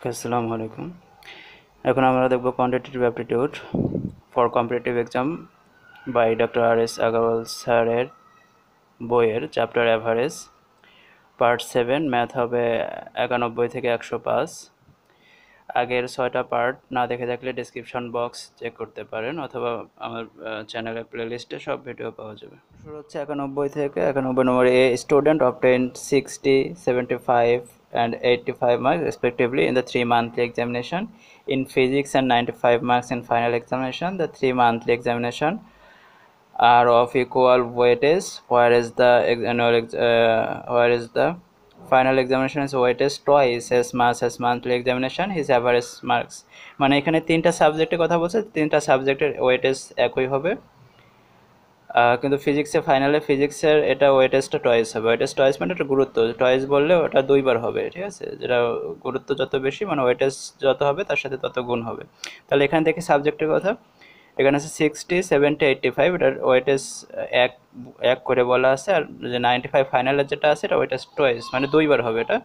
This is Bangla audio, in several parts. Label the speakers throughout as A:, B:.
A: আসসালামু আলাইকুম। এখন আমরা দেখব quantitative aptitude for competitive exam by doctor R S. Agarwal স্যারের বইয়ের চ্যাপ্টার অ্যাভারেজ পার্ট 7 ম্যাথ হবে 91 থেকে 105। আগের 6টা পার্ট না দেখে থাকলে ডেসক্রিপশন বক্স চেক করতে পারেন অথবা আমার চ্যানেলের প্লেলিস্টে সব ভিডিও পাওয়া যাবে। শুরু হচ্ছে 91 থেকে। 91 নম্বর, a student obtained 60, 75 and 85 marks respectively in the 3 monthly examination in physics and 95 marks in final examination. The 3 monthly examination are of equal weightage, whereas the final examination is weightage twice as much as monthly examination. His average marks, মানে এখানে তিনটা সাবজেক্টের কথা বলছে, তিনটা সাবজেক্টের ওয়েটেজ একই হবে, কিন্তু ফিজিক্সের এটা ওয়েটেজটা টয়েস হবে। ওয়েটেজ টয়েস মানে এটা গুরুত্ব, টয়েস বললে ওটা দুইবার হবে, ঠিক আছে? যেটা গুরুত্ব যত বেশি মানে ওয়েটেজ যত হবে তার সাথে তত গুণ হবে। তাহলে এখানে দেখি সাবজেক্টের কথা, এখানে আছে 60, 70, 85, এটার ওয়েটেজ এক এক করে বলা আছে। আর যে 95 ফাইনালের যেটা আছে এটা ওয়েটেজ টয়েস মানে দুইবার হবে এটা,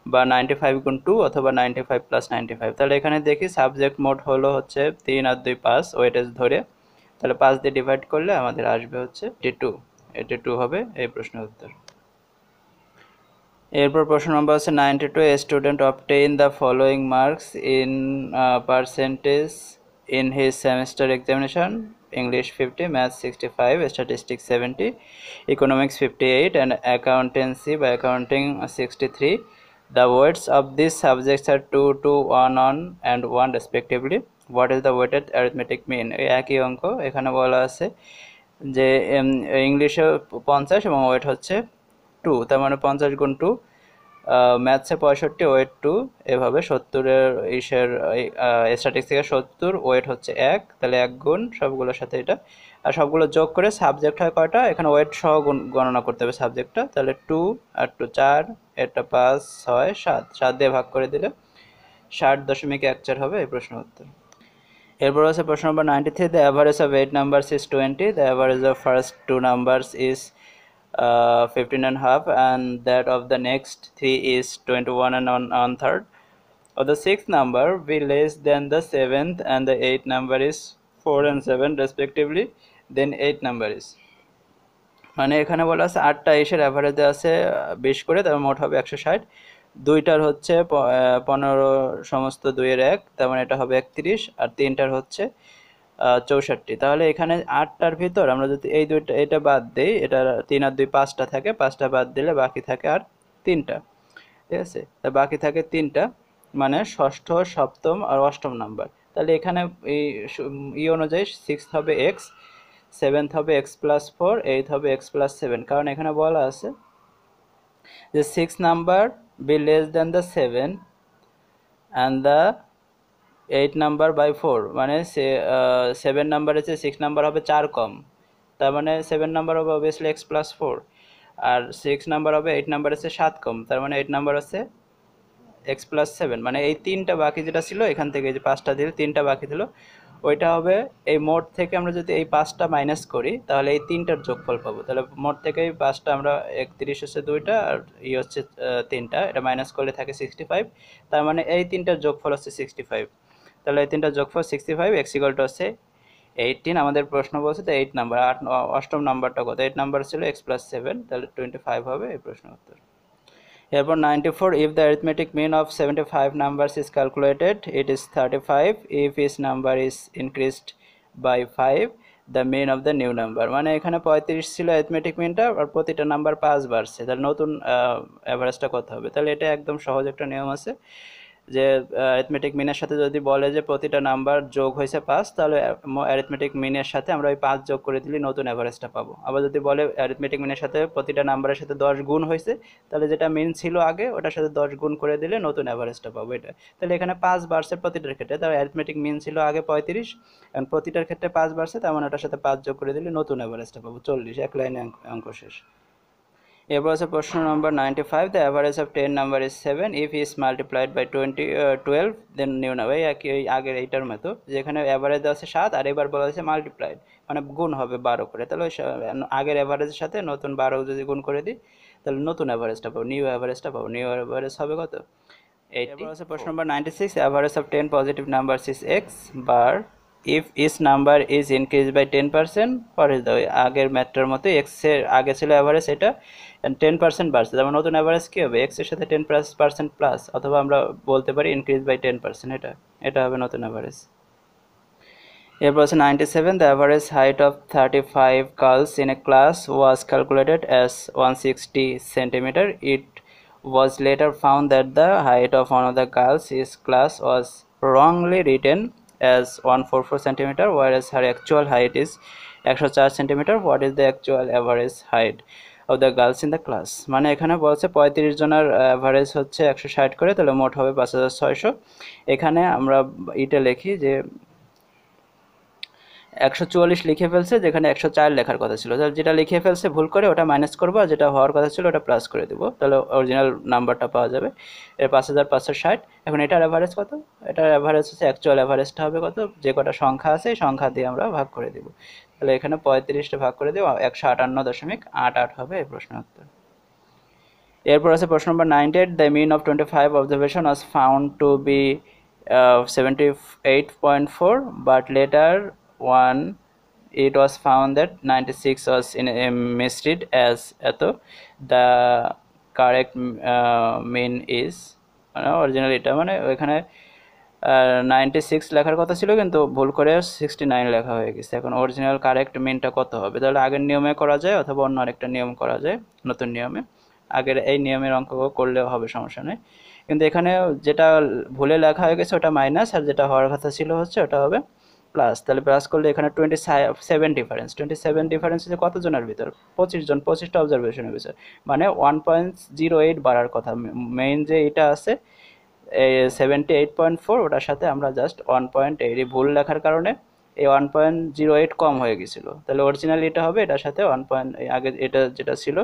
A: বা 95 গুণ 2 অথবা 95 প্লাস 95। তাহলে এখানে দেখি সাবজেক্ট মোড হলো হচ্ছে 3 আর 2 5 ওয়েটেজ ধরে, তাহলে 5 দিয়ে ডিভাইড করলে আমাদের আসবে হচ্ছে 82। 82 হবে এই প্রশ্নের উত্তর। এরপর প্রশ্ন নম্বর আছে 92, a student obtain the following marks in percentage in his semester examination: English 50, Maths 65, Statistics 70, Economics 58 and Accountancy by Accounting 63. The weights of these subjects are 2, 2, 1 on and 1 respectively. What is the weighted arithmetic mean? এই একই অঙ্ক এখানে বলা আছে যে ইংলিশে 50 এবং ওয়েট হচ্ছে 2, তার মানে 50 গুণ 2, ম্যাথসে 65 ওয়েট 2, এভাবে 70-এর স্ট্যাটিক্স থেকে 70 ওয়েট হচ্ছে 1, তাহলে 1 গুণ সবগুলোর সাথে এটা, আর সবগুলো যোগ করে সাবজেক্ট হয় কয়টা, এখানে ওয়েট সহ গণনা করতে হবে সাবজেক্টটা। তাহলে 2 আর 2 4, এটা 5 6 7, 7 দিয়ে ভাগ করে দিলে 60.14 হবে এই প্রশ্নের উত্তর। এরপর আছে প্রশ্ন নম্বর 93, the average of 8 numbers is 20, the average of first 2 numbers is 15.5 and that of the next 3 is 21 and on third. Of the 6th number be less than the 7th and the 8th number is 4 and 7 respectively, then 8 number is, মানে এখানে বলা আছে 8টা এসের অ্যাভারেজে আছে 20 করে, তার মোট হবে 160। দুইটার হচ্ছে 15 সমস্ত 2 এর 1, তার মানে এটা হবে 31, আর তিনটার হচ্ছে 64। তাহলে এখানে 8টার ভিতর আমরা যদি এই দুইটা এটা বাদ দেই, এটা 3 আর 2 5টা থাকে, 5টা বাদ দিলে বাকি থাকে আর 3টা, ঠিক আছে? তা বাকি থাকে 3টা, মানে ষষ্ঠ, সপ্তম আর অষ্টম নাম্বার। তাহলে এখানে এই অনুযায়ী 6 হবে এক্স, 7th হবে এক্স প্লাস 4, 8th হবে এক্স প্লাস 7, কারণ এখানে বলা আছে যে 6 number be less than the 7 and the 8 number by 4, মানে 7 নাম্বারের চেয়ে 6 নাম্বার হবে 4 কম, তার মানে 7 নাম্বার হবে অবভিয়াসলি এক্স প্লাস 4, আর 6 নাম্বার হবে 8 নাম্বারের চেয়ে 7 কম, তার মানে 8 নাম্বার আছে এক্স প্লাস 7। মানে এই 3টা বাকি যেটা ছিল এখান থেকে যে 5টা দিল, 3টা বাকি দিল, ওইটা হবে এই মোট থেকে আমরা যদি এই 5টা মাইনাস করি তাহলে এই 3টার যোগফল পাবো। তাহলে মোট থেকে এই 5টা আমরা 31 হচ্ছে 2টা আর হচ্ছে 3টা, এটা মাইনাস করলে থাকে 65, তার মানে এই 3টার যোগফল হচ্ছে 65। তাহলে এই 3টার যোগফল 65, এক্স ইকুয়াল টু হচ্ছে 18। আমাদের প্রশ্ন বলছে তো 8 নাম্বার, অষ্টম নাম্বারটা কত? 8 নাম্বার ছিল এক্স প্লাস 7, তাহলে 25 হবে এই প্রশ্নের উত্তর। এরপর 94, if the arithmetic mean of 75 numbers is calculated, it is 35 if each number is increased by 5, the mean of the new number, মানে এখানে 35 ছিল arithmetic meanটা, আর প্রতিটা নাম্বার 5 বাড়ছে, তাহলে নতুন অ্যাভারেজটা কত হবে? তাহলে এটা একদম সহজ একটা নিয়ম আছে যে অ্যারিথমেটিক মিনের সাথে যদি বলে যে প্রতিটা নাম্বার যোগ হয়েছে 5, তাহলে অ্যারিথমেটিক মিনের সাথে আমরা ওই 5 যোগ করে দিলে নতুন অ্যাভারেজটা পাবো। আবার যদি বলে অ্যারিথমেটিক মিনের সাথে প্রতিটা নাম্বারের সাথে 10 গুণ হয়েছে, তাহলে যেটা মিন ছিল আগে ওটার সাথে 10 গুণ করে দিলে নতুন অ্যাভারেজটা পাবো এটা। তাহলে এখানে 5 বাড়ছে প্রতিটার ক্ষেত্রে, তাহলে অ্যারিথমেটিক মিন ছিল আগে 35, এখন প্রতিটার ক্ষেত্রে 5 বাড়ছে, তার মানে ওটার সাথে 5 যোগ করে দিলে নতুন অ্যাভারেজটা পাবো 40। এক লাইনে অঙ্ক শেষ। এরপর আছে প্রশ্ন নম্বর 95, the average of 10 number is 7 if is multiplied by 12 then new number. এই আগের এইটার মতো, যেখানে অ্যাভারেজ আছে 7 আর এবার বলা হয়েছে মাল্টিপ্লাইড, মানে গুণ হবে 12 করে, তাহলে আগের অ্যাভারেজের সাথে নতুন 12 যদি গুণ করে দিই তাহলে নতুন অ্যাভারেজটা পাবো, নিউ অ্যাভারেজটা পাবো। নিউ অ্যাভারেজ হবে কত? এরপর আছে প্রশ্ন নম্বর 96, average of 10 positive numbers is x bar if each number is increased by 10%, what is the, আগের ম্যাথটার মতো x এর আগে ছিল অ্যাভারেজ এটা 10% বাড়ছে, যেমন নতুন অ্যাভারেজ কি হবে x এর সাথে 10% প্লাস, অথবা আমরা বলতে পারি ইনক্রিজ বাই 10%, এটা হবে নতুন অ্যাভারেজ। এরপর আছে 97, the average height of 35 girls in a class was calculated as 160 centimeter. It was later found that the height of one of the girls in his class was wrongly written as 144 centimeter, whereas her actual height is 104 centimeter. What is the actual average height of the girls in the class? মানে এখানে বলছে 35 জনের অ্যাভারেজ হচ্ছে 160 করে, তাহলে মোট হবে 5600। এখানে আমরা এটা লিখি যে 144 লিখে ফেলছে, যেখানে 104 লেখার কথা ছিল, যেটা লিখে ফেলছে ভুল করে ওটা মাইনাস করবো, আর যেটা হওয়ার কথা ছিল ওটা প্লাস করে দেবো, তাহলে অরিজিনাল নাম্বারটা পাওয়া যাবে। এর 5560। এখন এটার অ্যাভারেজ কত? এটার অ্যাভারেজ হচ্ছে অ্যাকচুয়াল অ্যাভারেজটা হবে কত, যে কটা সংখ্যা আছে এই সংখ্যা দিয়ে আমরা ভাগ করে দেবো, তাহলে এখানে 35টা ভাগ করে দেবো 158.88 হবে এই প্রশ্নের উত্তর। এরপর আছে প্রশ্ন নম্বর 98, the mean of 25 observation was found to be 78.4, but later one it was found that 96 was misread as eto. The correct mean is original এটা মানে ওইখানে 96 লেখার কথা ছিল কিন্তু ভুল করে 69 লেখা হয়ে গেছে। এখন অরিজিনাল কারেক্ট মিনটা কত হবে? তাহলে আগের নিয়মে করা যায় অথবা অন্য আরেকটা নিয়ম করা যায়, নতুন নিয়মে। আগের এই নিয়মের অঙ্ক করলেও হবে, সমস্যা নেই, কিন্তু এখানে যেটা ভুলে লেখা হয়ে গেছে ওটা মাইনাস, আর যেটা হওয়ার কথা ছিল হচ্ছে ওটা হবে প্লাস। তাহলে প্লাস করলে এখানে 27 ডিফারেন্স, 27 ডিফারেন্স হচ্ছে কতজনের ভিতর? 25 জন, 25টা অবজারভেশনের ভিতর, মানে 1.08 বাড়ার কথা। মেইন যে এটা আছে 78.4, ওটার সাথে আমরা জাস্ট 1.8 ভুল লেখার কারণে এই 1.08 কম হয়ে গেছিলো, তাহলে অরিজিনালি এটা হবে এটার সাথে 1. আগে এটা যেটা ছিল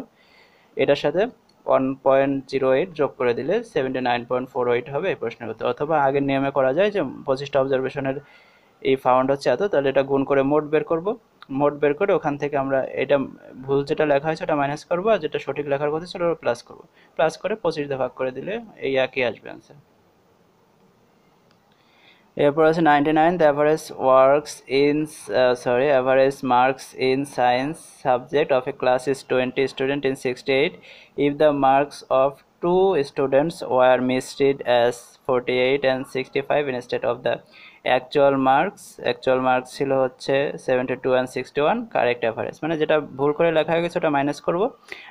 A: এটার সাথে 1.08 যোগ করে দিলে 79.48 হবে এই প্রশ্নের উত্তর। অথবা আগের নিয়মে করা যায় যে 25টা অবজারভেশনের এই ফাউন্ড হচ্ছে এত, তাহলে এটা গুণ করে মোট বের করব, মোট বের করে ওখান থেকে আমরা এটা ভুল যেটা লেখা হয়েছে ওটা মাইনাস করবো, আর যেটা সঠিক লেখার কথা ছিল ওটা প্লাস করবো, প্লাস করে 25 দিয়ে ভাগ করে দিলে এই একই আসবে অ্যান্সার। এরপর আছে 99, the average marks in science subject of a class is 20 student in 68. If the marks of 2 students were misread as 48 and 65 instead of the actual marks ছিল হচ্ছে 72 and 61, কারেক্ট অ্যাভারেজ মানে যেটা ভুল করে লেখা হয়ে গেছে ওটা মাইনাস করব,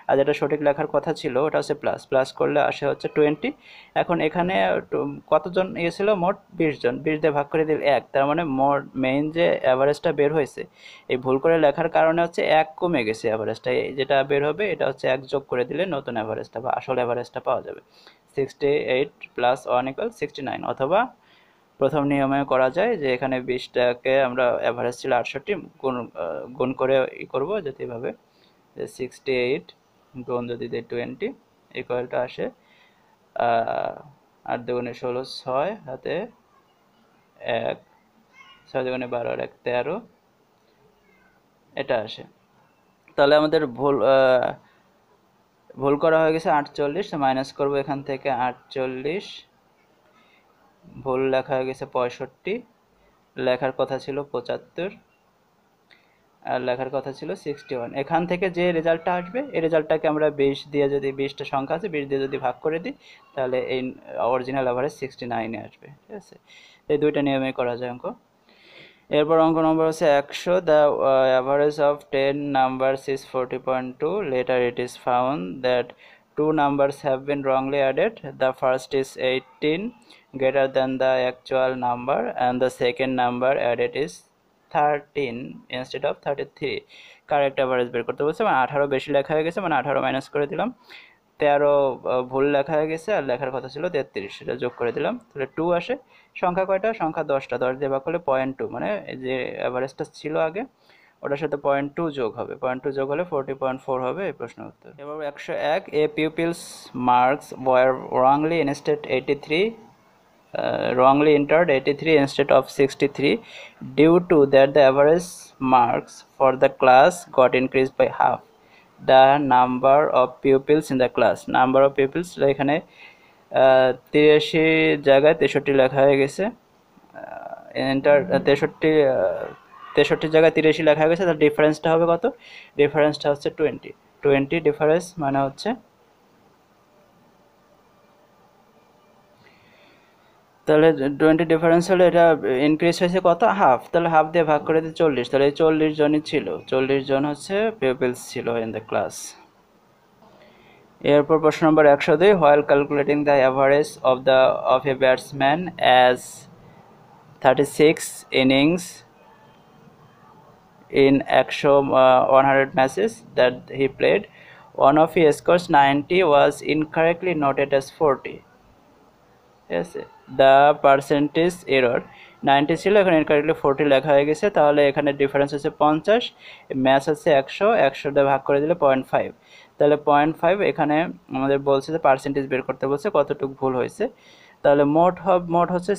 A: আর যেটা সঠিক লেখার কথা ছিল ওটা হচ্ছে প্লাস, প্লাস করলে আসে হচ্ছে 20। এখন এখানে কতজন ছিল? মোট 20 জন, 20 দিয়ে ভাগ করে দিলে 1, তার মানে মোট মেইন যে অ্যাভারেজটা বের হয়েছে এই ভুল করে লেখার কারণে হচ্ছে 1 কমে গেছে অ্যাভারেজটা, যেটা বের হবে এটা হচ্ছে 1 যোগ করে দিলে নতুন অ্যাভারেজটা বা আসল অ্যাভারেজটা পাওয়া যাবে। 68 + 1 = 69, অথবা প্রথম নিয়মে করা যায় যে এখানে 20টাকে আমরা অ্যাভারেজ ছিল 68 গুণ করে করব, যেতে এভাবে যে 68 গুণ যদি দেয় 20 ইকুয়াল টু আসে 8 দুগুণে 16, 6 হাতে 1, 6 দুগুণে 12 আর 1 13, এটা আসে। তাহলে আমাদের ভুল করা হয়ে গেছে 48, মাইনাস করব এখান থেকে 48, ভুল লেখা হয়ে গেছে 65, লেখার কথা ছিল 75, আর লেখার কথা ছিল 61। এখান থেকে যে রেজাল্টটা আসবে এই রেজাল্টটাকে আমরা 20 দিয়ে, যদি 20টা সংখ্যা আছে 20 দিয়ে যদি ভাগ করে দিই তাহলে এই অরিজিনাল অ্যাভারেজ 69 আসবে, ঠিক আছে। এই দুইটা নিয়মে করা যায় অঙ্ক। এরপর অঙ্ক নম্বর হচ্ছে 100, the average of 10 numbers is 40.2, letter it is found that 2 numbers have been wrongly added. The first is 18 greater than the actual number and the second number added is 13 instead of 33. Correct average বের করতে বলছে, মানে 18 বেশি লেখা হয়ে গেছে, মানে 18 মাইনাস করে দিলাম, 13 ভুল লেখা হয়ে গেছে আর লেখার কথা ছিল 33, সেটা যোগ করে দিলাম, তাহলে 2 আসে। সংখ্যা কয়টা? সংখ্যা 10টা, 10 দিয়ে ভাগ করলে 0.2, মানে যে অ্যাভারেজটা ছিল আগে ওটার সাথে 0.2 যোগ হবে, 0.2 যোগ হলে 40.4 হবে এই প্রশ্নের উত্তর। এবার 101, a pupil's marks were wrongly entered 83 instead of 63 due to that the average marks for the class got increased by half the number of pupils in the class. Number of pupils এখানে 83 জায়গায় 63 লেখা হয়ে গেছে। এন্টার 63 জায়গায় 83 লেখা হয়ে গেছে, তার ডিফারেন্সটা হবে কত? ডিফারেন্সটা হচ্ছে 20 ডিফারেন্স মানে হচ্ছে, তাহলে 20 ডিফারেন্স হলে এটা ইনক্রিজ হয়েছে কত? হাফ। তাহলে হাফ দিয়ে ভাগ করে দিয়ে 40, তাহলে এই 40 জনই ছিল, 40 জন হচ্ছে পিপলস ছিল ইন দ্য ক্লাস। এরপর প্রশ্ন নম্বর 102, while calculating the average of a batsman as 36 innings in 100 matches that he played, one of his scores 90 was incorrectly noted as 40. ঠিক আছে, দ্য পার্সেন্টেজ এরর 90 ছিল, এখানে ইনকারেক্টলি 40 লেখা হয়ে গেছে, তাহলে এখানে ডিফারেন্স হচ্ছে 50, ম্যাচ হচ্ছে 100, 100 দিয়ে ভাগ করে দিলে 0.5, তাহলে 0.5 এখানে আমাদের বলছে যে পার্সেন্টেজ বের করতে বলছে কতটুকু ভুল হয়েছে। তাহলে মোট হচ্ছে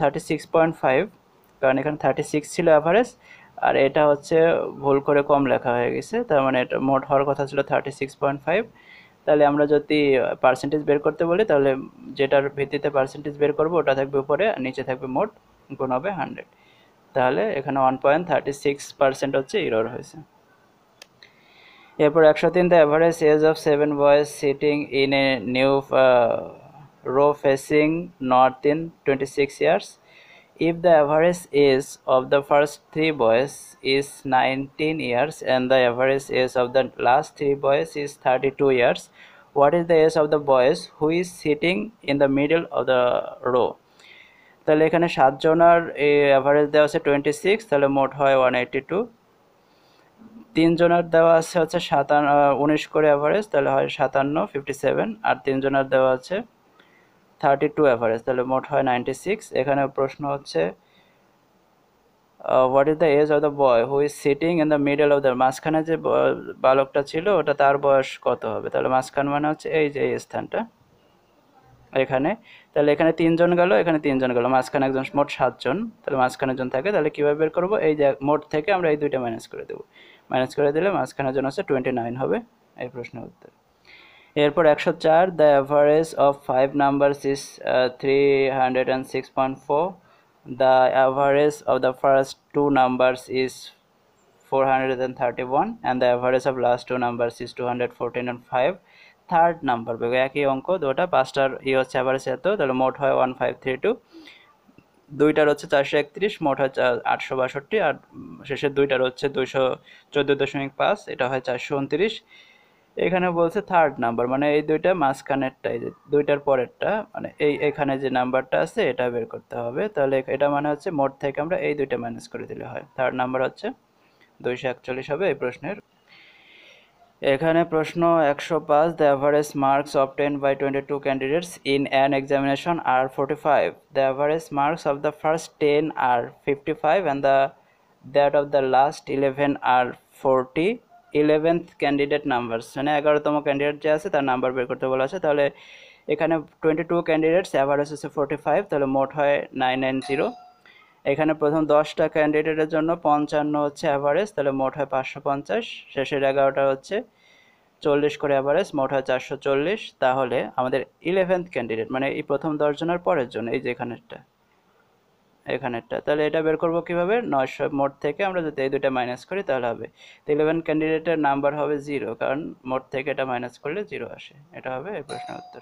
A: 36.5, কারণ এখানে 36 ছিল অ্যাভারেজ, আর এটা হচ্ছে ভুল করে কম লেখা হয়ে গেছে, তার মানে এটা মোট হওয়ার কথা ছিল 36.5। তাহলে আমরা যদি পার্সেন্টেজ বের করতে বলি, তাহলে যেটার ভিত্তিতে পার্সেন্টেজ বের করবো ওটা থাকবে উপরে, আর নিচে থাকবে মোট, গুণ হবে 100। তাহলে এখানে 1.36% হচ্ছে এরর হয়েছে। এরপর 103, the average age of 7 boys sitting in a new row facing north in 26 years. If the average age of the first 3 boys is 19 years and the average age of the last 3 boys is 32 years, what is the age of the boys who is sitting in the middle of the row? তাহলে এখানে 7 জনের অ্যাভারেজ দেওয়া আছে 26, তাহলে মোট হয় 182। 3 জনের দেওয়া আছে হচ্ছে 19 করে অ্যাভারেজ, তাহলে হয় 57, 57, আর 3 জনের দেওয়া আছে 32 অ্যাভারেজ, তাহলে মোট হয় 96। এখানে প্রশ্ন হচ্ছে what is the age of the boy who is sitting in the middle of the, মাঝখানে যে বালকটা ছিল ওটা তার বয়স কত হবে? তাহলে মাঝখান মানে হচ্ছে এই যে এই স্থানটা এখানে, তাহলে এখানে 3 জন গেল, এখানে 3 জন গেল, মাঝখানে একজন, মোট 7 জন, তাহলে মাঝখানে জন থাকে, তাহলে কীভাবে বের করবো? এই যে মোট থেকে আমরা এই দুইটা মাইনাস করে দেবো, মাইনাস করে দিলে মাঝখানের জন হচ্ছে 29 হবে এই প্রশ্নের উত্তর। এরপর 104, the average of 5 numbers is 306.4, the average of the first 2 numbers is 431 and the average of last 2 numbers is 214 and 5. Third number পেবে একই অঙ্ক, দুটা পাঁচটার হচ্ছে অ্যাভারেজ এত, তাহলে মোট হয় 1532, দুইটার হচ্ছে 431, মোট হয় 862, আর শেষের দুইটার হচ্ছে 214.5, এটা হয় 429। এখানে বলছে থার্ড নাম্বার, মানে এই দুইটা মাঝখানেরটা, এই যে দুইটার পরেরটা, মানে এখানে যে নাম্বারটা আছে এটা বের করতে হবে, তাহলে এটা মানে হচ্ছে মোট থেকে আমরা এই দুইটা মাইনাস করে দিলে হয়, থার্ড নাম্বার হচ্ছে 241 হবে এই প্রশ্নের। এখানে প্রশ্ন 105, the average marks obtained by 22 candidates in an examination are 45, the average marks of the first 10 are 55 and that of the last 11 are 40, 11th candidate numbers, মানে 11তম ক্যান্ডিডেট যে আছে তার নাম্বার বের করতে বলা আছে। তাহলে এখানে 22 ক্যান্ডিডেটস, অ্যাভারেজ হচ্ছে 45, তাহলে মোট হয় 990। এখানে প্রথম 10টা ক্যান্ডিডেটের জন্য 55 হচ্ছে অ্যাভারেজ, তাহলে মোট হয় 550, শেষের 11টা হচ্ছে 40 করে অ্যাভারেজ, মোট হয় 440। তাহলে আমাদের 11th ক্যান্ডিডেট মানে এই প্রথম 10 জনের পরের জন্য, এই যে এখানেরটা, তাহলে এটা বের করবো কিভাবে? 900 মোট থেকে আমরা যদি এই দুইটা মাইনাস করি তাহলে হবে, তো 11 ক্যান্ডিডেটের নাম্বার হবে 0, কারণ মোট থেকে এটা মাইনাস করলে 0 আসে, এটা হবে এই প্রশ্নের উত্তর।